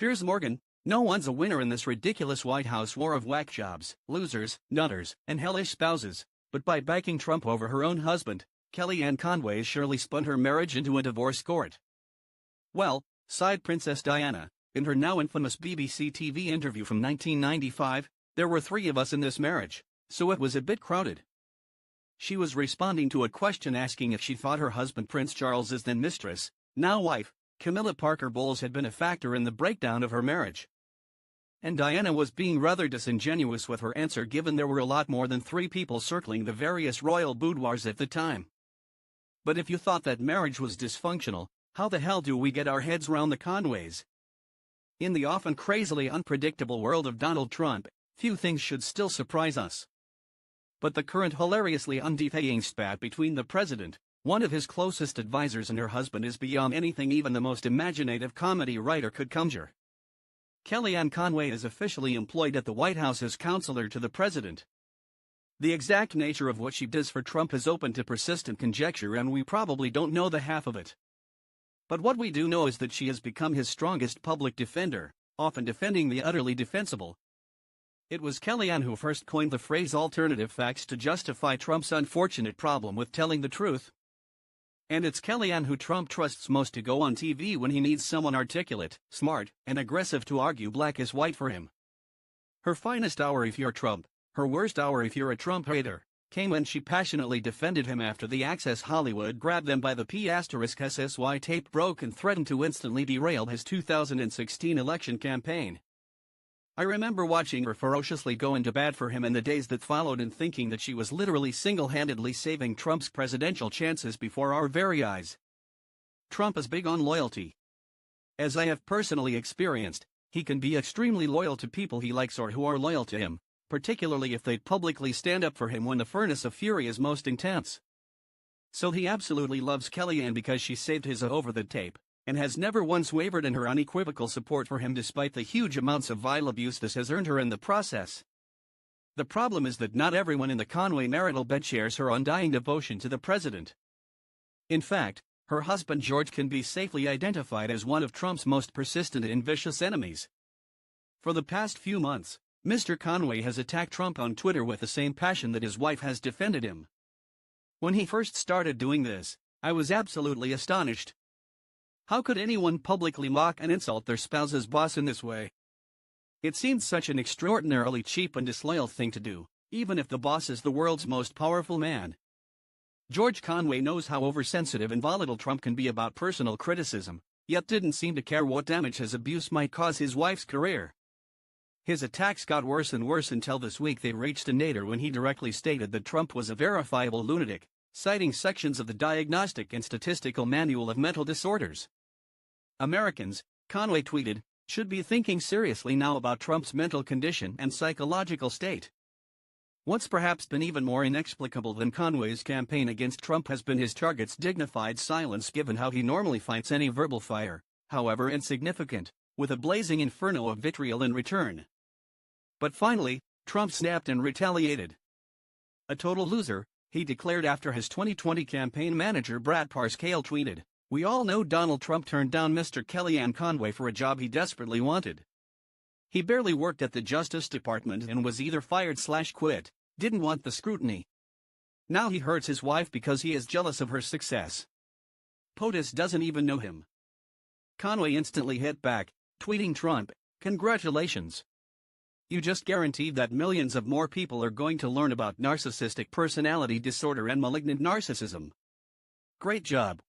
Piers Morgan, no one's a winner in this ridiculous White House war of whack jobs, losers, nutters, and hellish spouses, but by backing Trump over her own husband, Kellyanne Conways surely spun her marriage into a divorce court. Well, sighed Princess Diana, in her now infamous BBC TV interview from 1995, there were 3 of us in this marriage, so it was a bit crowded. She was responding to a question asking if she thought her husband Prince Charles's then mistress, now wife, Camilla Parker Bowles had been a factor in the breakdown of her marriage. And Diana was being rather disingenuous with her answer given there were a lot more than 3 people circling the various royal boudoirs at the time. But if you thought that marriage was dysfunctional, how the hell do we get our heads round the Conways? In the often crazily unpredictable world of Donald Trump, few things should still surprise us. But the current hilariously undefaying spat between the president, one of his closest advisors, and her husband is beyond anything even the most imaginative comedy writer could conjure. Kellyanne Conway is officially employed at the White House as counselor to the president. The exact nature of what she does for Trump is open to persistent conjecture, and we probably don't know the half of it. But what we do know is that she has become his strongest public defender, often defending the utterly defensible. It was Kellyanne who first coined the phrase alternative facts to justify Trump's unfortunate problem with telling the truth. And it's Kellyanne who Trump trusts most to go on TV when he needs someone articulate, smart, and aggressive to argue black is white for him. Her finest hour if you're Trump, her worst hour if you're a Trump hater, came when she passionately defended him after the Access Hollywood grabbed them by the P*SSY tape broke and threatened to instantly derail his 2016 election campaign. I remember watching her ferociously go into bat for him in the days that followed and thinking that she was literally single-handedly saving Trump's presidential chances before our very eyes. Trump is big on loyalty. As I have personally experienced, he can be extremely loyal to people he likes or who are loyal to him, particularly if they publicly stand up for him when the furnace of fury is most intense. So he absolutely loves Kellyanne because she saved his over the tape, and has never once wavered in her unequivocal support for him despite the huge amounts of vile abuse this has earned her in the process. The problem is that not everyone in the Conway marital bed shares her undying devotion to the president. In fact, her husband George can be safely identified as one of Trump's most persistent and vicious enemies. For the past few months, Mr. Conway has attacked Trump on Twitter with the same passion that his wife has defended him. When he first started doing this, I was absolutely astonished. How could anyone publicly mock and insult their spouse's boss in this way? It seemed such an extraordinarily cheap and disloyal thing to do, even if the boss is the world's most powerful man. George Conway knows how oversensitive and volatile Trump can be about personal criticism, yet didn't seem to care what damage his abuse might cause his wife's career. His attacks got worse and worse until this week they reached a nadir when he directly stated that Trump was a verifiable lunatic, citing sections of the Diagnostic and Statistical Manual of Mental Disorders. Americans, Conway tweeted, should be thinking seriously now about Trump's mental condition and psychological state. What's perhaps been even more inexplicable than Conway's campaign against Trump has been his target's dignified silence, given how he normally fights any verbal fire, however insignificant, with a blazing inferno of vitriol in return. But finally, Trump snapped and retaliated. A total loser, he declared after his 2020 campaign manager Brad Parscale tweeted, "We all know Donald Trump turned down Mr. Kellyanne Conway for a job he desperately wanted. He barely worked at the Justice Department and was either fired/quit, didn't want the scrutiny. Now he hurts his wife because he is jealous of her success. POTUS doesn't even know him." Conway instantly hit back, tweeting Trump, "Congratulations. You just guaranteed that millions of more people are going to learn about narcissistic personality disorder and malignant narcissism. Great job."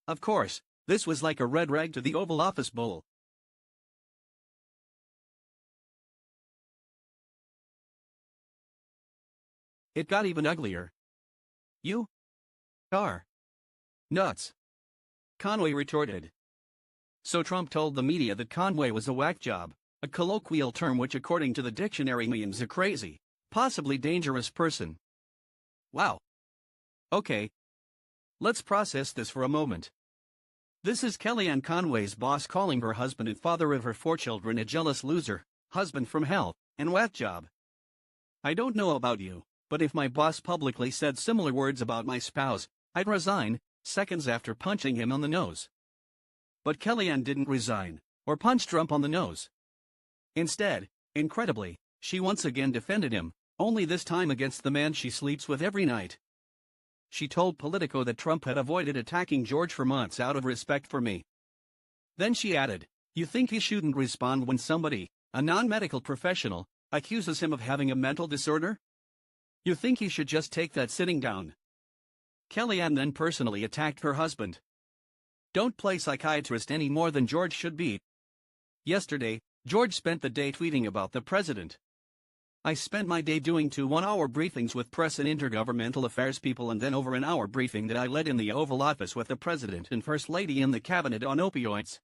Of course, this was like a red rag to the Oval Office bowl. It got even uglier. "You are nuts," Conway retorted. So Trump told the media that Conway was a whack job, a colloquial term which according to the dictionary means a crazy, possibly dangerous person. Wow. Okay. Let's process this for a moment. This is Kellyanne Conway's boss calling her husband and father of her 4 children a jealous loser, husband from hell, and whack job. I don't know about you, but if my boss publicly said similar words about my spouse, I'd resign, seconds after punching him on the nose. But Kellyanne didn't resign, or punch Trump on the nose. Instead, incredibly, she once again defended him, only this time against the man she sleeps with every night. She told Politico that Trump had avoided attacking George for months out of respect for me. Then she added, "You think he shouldn't respond when somebody, a non-medical professional, accuses him of having a mental disorder? You think he should just take that sitting down?" Kellyanne then personally attacked her husband. "Don't play psychiatrist any more than George should be." Yesterday, George spent the day tweeting about the president. "I spent my day doing 2 one-hour briefings with press and intergovernmental affairs people and then over an hour briefing that I led in the Oval Office with the president and first lady in the cabinet on opioids.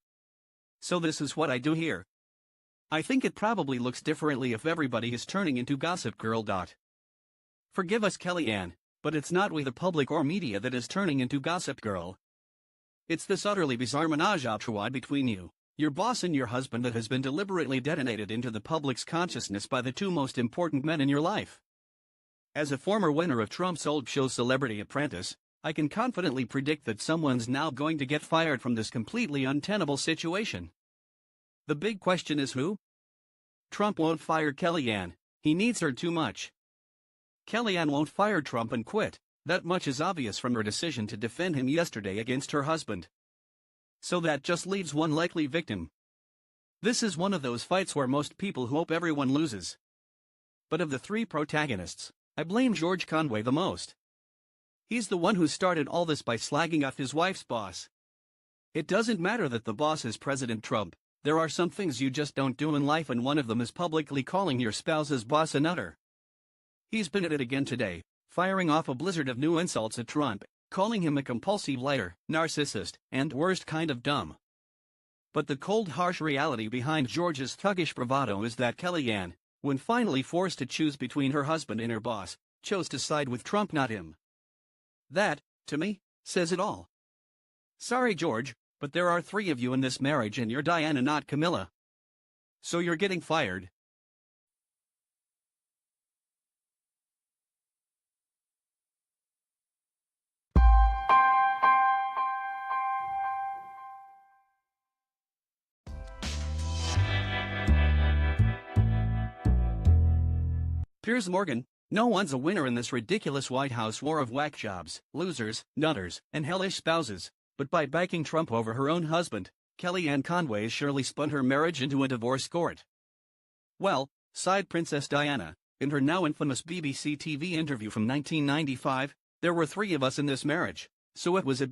So this is what I do here. I think it probably looks differently if everybody is turning into Gossip Girl. Forgive us, Kellyanne, but it's not we the public or media that is turning into Gossip Girl. It's this utterly bizarre menage a trois between you, your boss and your husband that has been deliberately detonated into the public's consciousness by the 2 most important men in your life." As a former winner of Trump's old show Celebrity Apprentice, I can confidently predict that someone's now going to get fired from this completely untenable situation. The big question is who? Trump won't fire Kellyanne, he needs her too much. Kellyanne won't fire Trump and quit, that much is obvious from her decision to defend him yesterday against her husband. So that just leaves one likely victim. This is one of those fights where most people hope everyone loses. But of the 3 protagonists, I blame George Conway the most. He's the one who started all this by slagging off his wife's boss. It doesn't matter that the boss is President Trump, there are some things you just don't do in life, and one of them is publicly calling your spouse's boss a nutter. He's been at it again today, firing off a blizzard of new insults at Trump, calling him a compulsive liar, narcissist, and worst kind of dumb. But the cold harsh reality behind George's thuggish bravado is that Kellyanne, when finally forced to choose between her husband and her boss, chose to side with Trump, not him. That, to me, says it all. Sorry, George, but there are 3 of you in this marriage and you're Diana, not Camilla. So you're getting fired. Piers Morgan, no one's a winner in this ridiculous White House war of whack jobs, losers, nutters, and hellish spouses, but by backing Trump over her own husband, Kellyanne Conways surely spun her marriage into a divorce court. Well, sighed Princess Diana, in her now infamous BBC TV interview from 1995, there were 3 of us in this marriage, so it was a